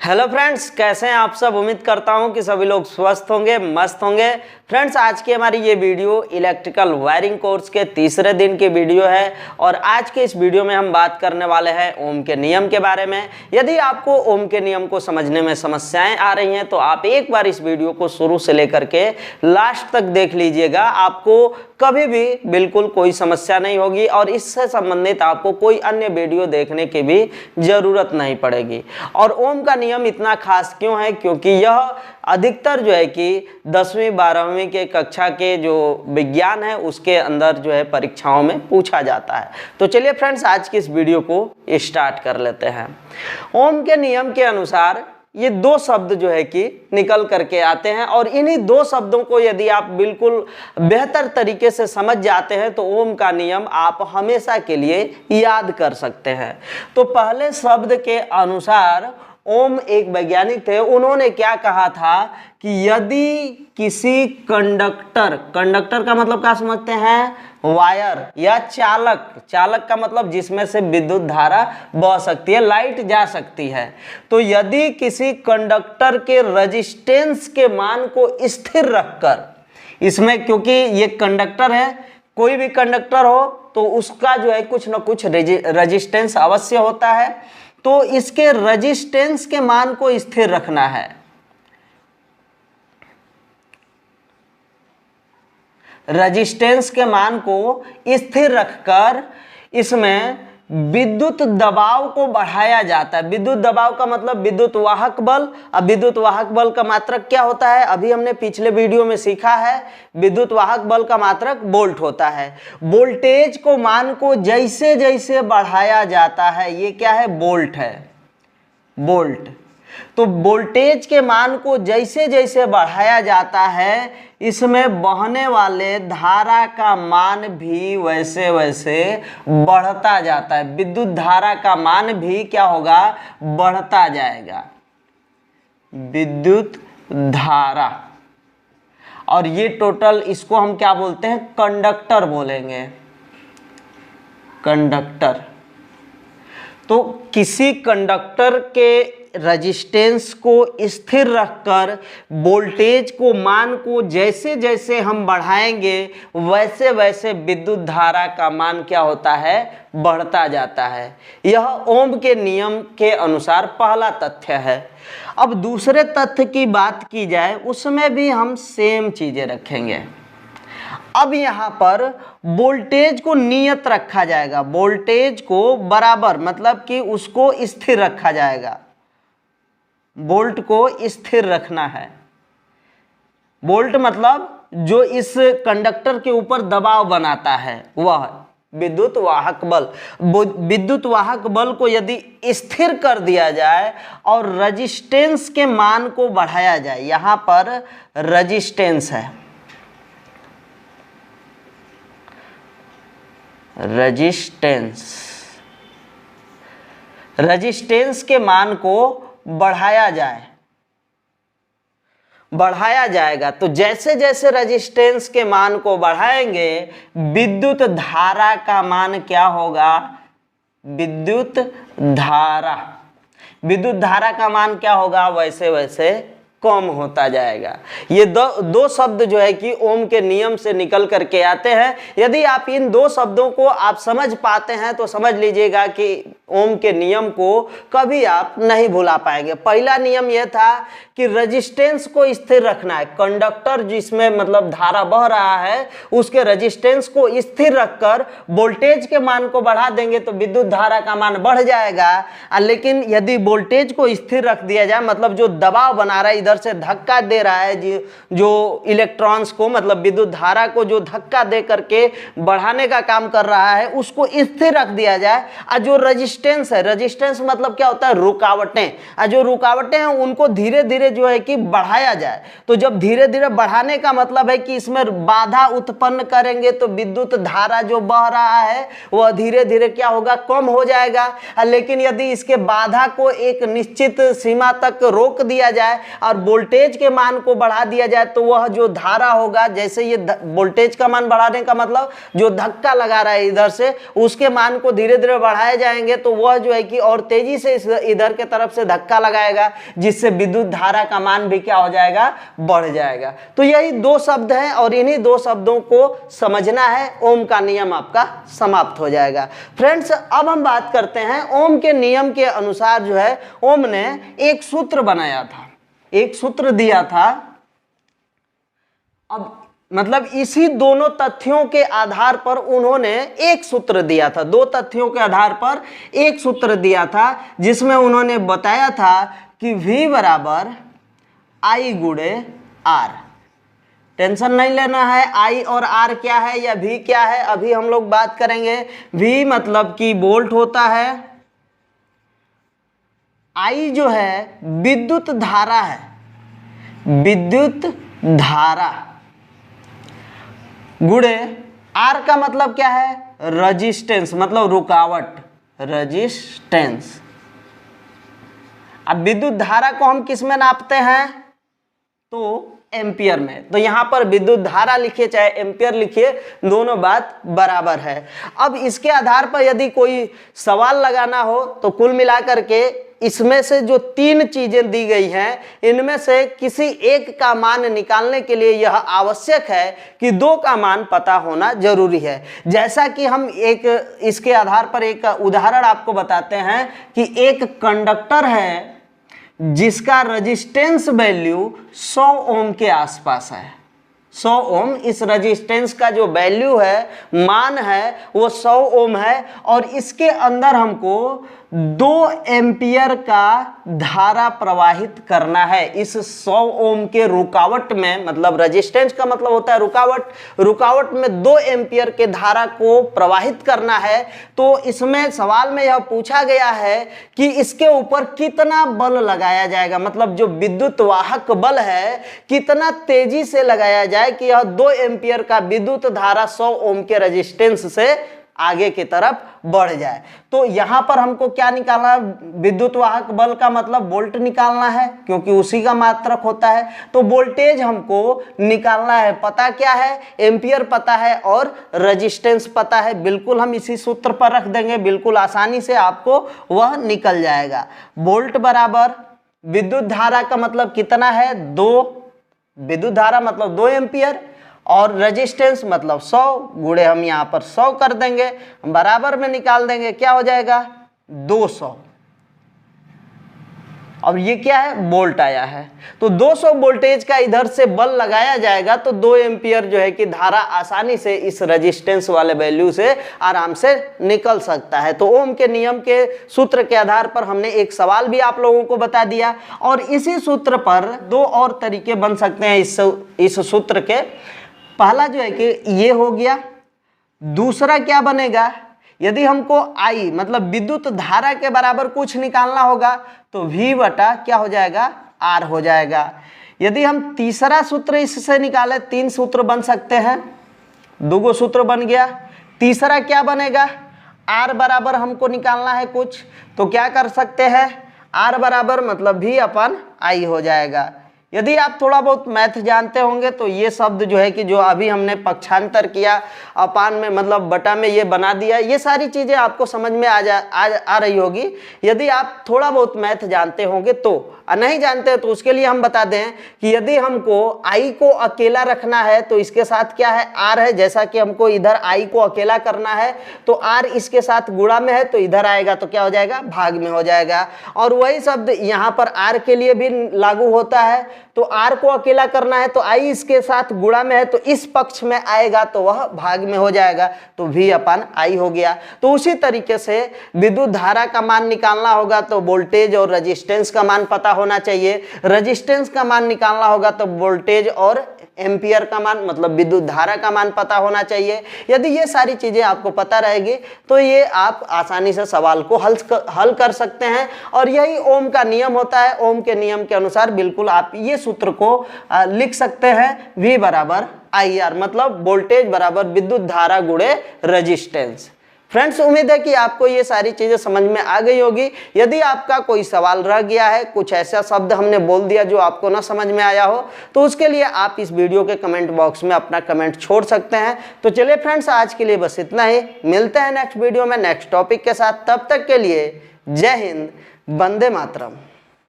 Hello friends, कैसे हैं आप सब। उम्मीद करता हूं कि सभी लोग स्वस्थ होंगे, मस्त होंगे। फ्रेंड्स, आज की हमारी ये वीडियो इलेक्ट्रिकल वायरिंग कोर्स के तीसरे दिन की वीडियो है और आज के इस वीडियो में हम बात करने वाले हैं ओम के नियम के बारे में। यदि आपको ओम के नियम को समझने में समस्याएं आ रही हैं तो आप एक बार इस वीडियो को शुरू से लेकर के लास्ट तक देख लीजिएगा। आपको कभी भी बिल्कुल कोई समस्या नहीं होगी और इससे संबंधित आपको कोई अन्य वीडियो देखने की भी ज़रूरत नहीं पड़ेगी। और ओम का नियम इतना खास क्यों है? क्योंकि यह अधिकतर जो है कि 10वीं 12वीं के कक्षा के जो विज्ञान है उसके अंदर जो है परीक्षाओं में पूछा जाता है। तो चलिए फ्रेंड्स, आज की इस वीडियो को स्टार्ट कर लेते हैं। ओम के नियम के अनुसार ये दो शब्द जो है कि निकल करके आते हैं और इन्हीं दो शब्दों को यदि आप बिल्कुल बेहतर तरीके से समझ जाते हैं तो ओम का नियम आप हमेशा के लिए याद कर सकते हैं। तो पहले शब्द के अनुसार ओम एक वैज्ञानिक थे, उन्होंने क्या कहा था कि यदि किसी कंडक्टर का मतलब क्या समझते हैं? वायर या चालक का मतलब जिसमें से विद्युत धारा बह सकती है, लाइट जा सकती है। तो यदि किसी कंडक्टर के रेजिस्टेंस के मान को स्थिर रखकर, इसमें क्योंकि ये कंडक्टर है, कोई भी कंडक्टर हो तो उसका जो है कुछ ना कुछ रेजिस्टेंस अवश्य होता है, तो इसके रेजिस्टेंस के मान को स्थिर रखना है। रेजिस्टेंस के मान को स्थिर रखकर इसमें विद्युत दबाव को बढ़ाया जाता है। विद्युत दबाव का मतलब विद्युत वाहक बल। अब विद्युत वाहक बल का मात्रक क्या होता है? अभी हमने पिछले वीडियो में सीखा है। विद्युत वाहक बल का मात्रक वोल्ट होता है। वोल्टेज को मान को जैसे जैसे बढ़ाया जाता है, ये क्या है? वोल्ट है, वोल्ट। तो वोल्टेज के मान को जैसे जैसे बढ़ाया जाता है, इसमें बहने वाले धारा का मान भी वैसे वैसे बढ़ता जाता है। विद्युत धारा का मान भी क्या होगा? बढ़ता जाएगा, विद्युत धारा। और ये टोटल, इसको हम क्या बोलते हैं? कंडक्टर बोलेंगे, कंडक्टर। तो किसी कंडक्टर के रेजिस्टेंस को स्थिर रखकर वोल्टेज को मान को जैसे जैसे हम बढ़ाएंगे वैसे वैसे विद्युत धारा का मान क्या होता है? बढ़ता जाता है। यह ओम के नियम के अनुसार पहला तथ्य है। अब दूसरे तथ्य की बात की जाए, उसमें भी हम सेम चीजें रखेंगे। अब यहाँ पर वोल्टेज को नियत रखा जाएगा, वोल्टेज को बराबर, मतलब कि उसको स्थिर रखा जाएगा। वोल्ट को स्थिर रखना है। वोल्ट मतलब जो इस कंडक्टर के ऊपर दबाव बनाता है वह विद्युत वाहक बल। विद्युत वाहक बल को यदि स्थिर कर दिया जाए और रेजिस्टेंस के मान को बढ़ाया जाए, यहाँ पर रेजिस्टेंस है, रेजिस्टेंस के मान को बढ़ाया जाएगा। तो जैसे जैसे रेजिस्टेंस के मान को बढ़ाएंगे, विद्युत धारा का मान क्या होगा? विद्युत धारा का मान क्या होगा? वैसे वैसे कम होता जाएगा। ये दो शब्द जो है कि ओम के नियम से निकल करके आते हैं। यदि आप इन दो शब्दों को आप समझ पाते हैं तो समझ लीजिएगा कि ओम के नियम को कभी आप नहीं भुला पाएंगे। पहला नियम यह था कि रेजिस्टेंस को स्थिर रखना है। कंडक्टर जिसमें मतलब धारा बह रहा है, उसके रेजिस्टेंस को स्थिर रखकर वोल्टेज के मान को बढ़ा देंगे तो विद्युत धारा का मान बढ़ जाएगा। लेकिन यदि वोल्टेज को स्थिर रख दिया जाए, मतलब जो दबाव बना रहा है, इधर से धक्का दे रहा है जो इलेक्ट्रॉन्स को, मतलब विद्युत धारा को जो धक्का दे करके बढ़ाने का काम कर रहा है, उसको स्थिर रख दिया जाए। और जो रेजिस्टेंस है, रेजिस्टेंस मतलब क्या होता है? रुकावटें। और जो रुकावटें हैं उनको धीरे धीरे जो है कि बढ़ाया जाए। तो जब धीरे धीरे बढ़ाने का मतलब है कि इसमें बाधा उत्पन्न करेंगे तो विद्युत धारा जो बह रहा है वह धीरे धीरे क्या होगा? कम हो जाएगा। लेकिन यदि इसके बाधा को एक निश्चित सीमा तक रोक दिया जाए और वोल्टेज के मान को बढ़ा दिया जाए तो वह जो धारा होगा, जैसे ये वोल्टेज का मान बढ़ाने का मतलब जो धक्का लगा रहा है इधर से, उसके मान को धीरे धीरे बढ़ाए जाएंगे तो वह जो है कि और तेजी से इधर के तरफ से धक्का लगाएगा, जिससे विद्युत धारा का मान भी क्या हो जाएगा, बढ़ जाएगा। तो यही दो शब्द हैं और इन्हीं दो शब्दों को समझना है, ओम का नियम आपका समाप्त हो जाएगा। फ्रेंड्स, अब हम बात करते हैं ओम के नियम के अनुसार जो है ओम ने एक सूत्र बनाया था, एक सूत्र दिया था। अब मतलब इसी दोनों तथ्यों के आधार पर उन्होंने एक सूत्र दिया था, दो तथ्यों के आधार पर एक सूत्र दिया था, जिसमें उन्होंने बताया था कि V बराबर I गुणे R। टेंशन नहीं लेना है I और R क्या है या V क्या है, अभी हम लोग बात करेंगे। V मतलब कि वोल्ट होता है, I जो है विद्युत धारा है, विद्युत धारा, गुणे R का मतलब क्या है, रजिस्टेंस, मतलब रुकावट, रजिस्टेंस। अब विद्युत धारा को हम किस में नापते हैं, तो एम्पियर में। तो यहां पर विद्युत धारा लिखिए चाहे एम्पियर लिखिए, दोनों बात बराबर है। अब इसके आधार पर यदि कोई सवाल लगाना हो तो कुल मिलाकर के इसमें से जो तीन चीजें दी गई हैं, इनमें से किसी एक का मान निकालने के लिए यह आवश्यक है कि दो का मान पता होना जरूरी है। जैसा कि हम एक इसके आधार पर एक उदाहरण आपको बताते हैं कि एक कंडक्टर है जिसका रेजिस्टेंस वैल्यू 100 ओम के आसपास है, 100 ओम। इस रेजिस्टेंस का जो वैल्यू है, मान है, वो 100 ओम है और इसके अंदर हमको 2 एम्पियर का धारा प्रवाहित करना है इस 100 ओम के रुकावट में। मतलब रेजिस्टेंस का मतलब होता है रुकावट, रुकावट में 2 एम्पियर के धारा को प्रवाहित करना है। तो इसमें सवाल में यह पूछा गया है कि इसके ऊपर कितना बल लगाया जाएगा, मतलब जो विद्युत वाहक बल है कितना तेजी से लगाया जाए कि यह 2 एम्पियर का विद्युत धारा 100 ओम के रेजिस्टेंस से आगे की तरफ बढ़ जाए। तो यहां पर हमको क्या निकालना है, विद्युत वाहक बल का मतलब वोल्ट निकालना है, क्योंकि उसी का मात्रक होता है। तो वोल्टेज हमको निकालना है, पता क्या है, एम्पियर पता है और रेजिस्टेंस पता है। बिल्कुल हम इसी सूत्र पर रख देंगे, बिल्कुल आसानी से आपको वह निकल जाएगा। वोल्ट बराबर विद्युत धारा का मतलब कितना है, 2, विद्युत धारा मतलब 2 एम्पियर, और रेजिस्टेंस मतलब 100 गुणे हम यहाँ पर 100 कर देंगे, बराबर में निकाल देंगे, क्या हो जाएगा 200। अब ये क्या है, वोल्ट आया है। तो 200 वोल्टेज का इधर से बल लगाया जाएगा तो 2 एम्पियर जो है कि धारा आसानी से इस रेजिस्टेंस वाले वैल्यू से आराम से निकल सकता है। तो ओम के नियम के सूत्र के आधार पर हमने एक सवाल भी आप लोगों को बता दिया, और इसी सूत्र पर 2 और तरीके बन सकते हैं इस सूत्र के। पहला जो है कि ये हो गया, दूसरा क्या बनेगा, यदि हमको I मतलब विद्युत धारा के बराबर कुछ निकालना होगा तो V बटा क्या हो जाएगा, R हो जाएगा। यदि हम तीसरा सूत्र इससे निकालें, 3 सूत्र बन सकते हैं, 2 सूत्र बन गया। तीसरा क्या बनेगा, R बराबर हमको निकालना है कुछ, तो क्या कर सकते हैं, R बराबर मतलब V अपन I हो जाएगा। यदि आप थोड़ा बहुत मैथ जानते होंगे तो ये शब्द जो है कि जो अभी हमने पक्षांतर किया, अपान में मतलब बटा में ये बना दिया, ये सारी चीज़ें आपको समझ में आ रही होगी यदि आप थोड़ा बहुत मैथ जानते होंगे तो। नहीं जानते तो उसके लिए हम बता दें कि यदि हमको I को अकेला रखना है तो इसके साथ क्या है, R है। जैसा कि हमको इधर I को अकेला करना है तो R इसके साथ गुणा में है तो इधर आएगा तो क्या हो जाएगा, भाग में हो जाएगा। और वही शब्द यहाँ पर R के लिए भी लागू होता है। तो R को अकेला करना है तो I इसके साथ गुणा में है तो इस पक्ष में आएगा तो वह भाग में हो जाएगा, तो V अपन I हो गया। तो उसी तरीके से विद्युत धारा का मान निकालना होगा तो वोल्टेज और रेजिस्टेंस का मान पता होना चाहिए। रेजिस्टेंस का मान निकालना होगा तो वोल्टेज और एम्पियर का मान मतलब विद्युत धारा का मान पता होना चाहिए। यदि ये सारी चीजें आपको पता रहेगी तो ये आप आसानी से सवाल को हल कर सकते हैं। और यही ओम का नियम होता है। ओम के नियम के अनुसार बिल्कुल आप ये सूत्र को लिख सकते हैं, V बराबर IR मतलब वोल्टेज बराबर विद्युत धारा गुणे रेजिस्टेंस। फ्रेंड्स उम्मीद है कि आपको ये सारी चीजें समझ में आ गई होगी। यदि आपका कोई सवाल रह गया है, कुछ ऐसा शब्द हमने बोल दिया जो आपको ना समझ में आया हो, तो उसके लिए आप इस वीडियो के कमेंट बॉक्स में अपना कमेंट छोड़ सकते हैं। तो चलिए फ्रेंड्स, आज के लिए बस इतना ही। मिलते हैं नेक्स्ट वीडियो में नेक्स्ट टॉपिक के साथ। तब तक के लिए जय हिंद, वंदे मातरम।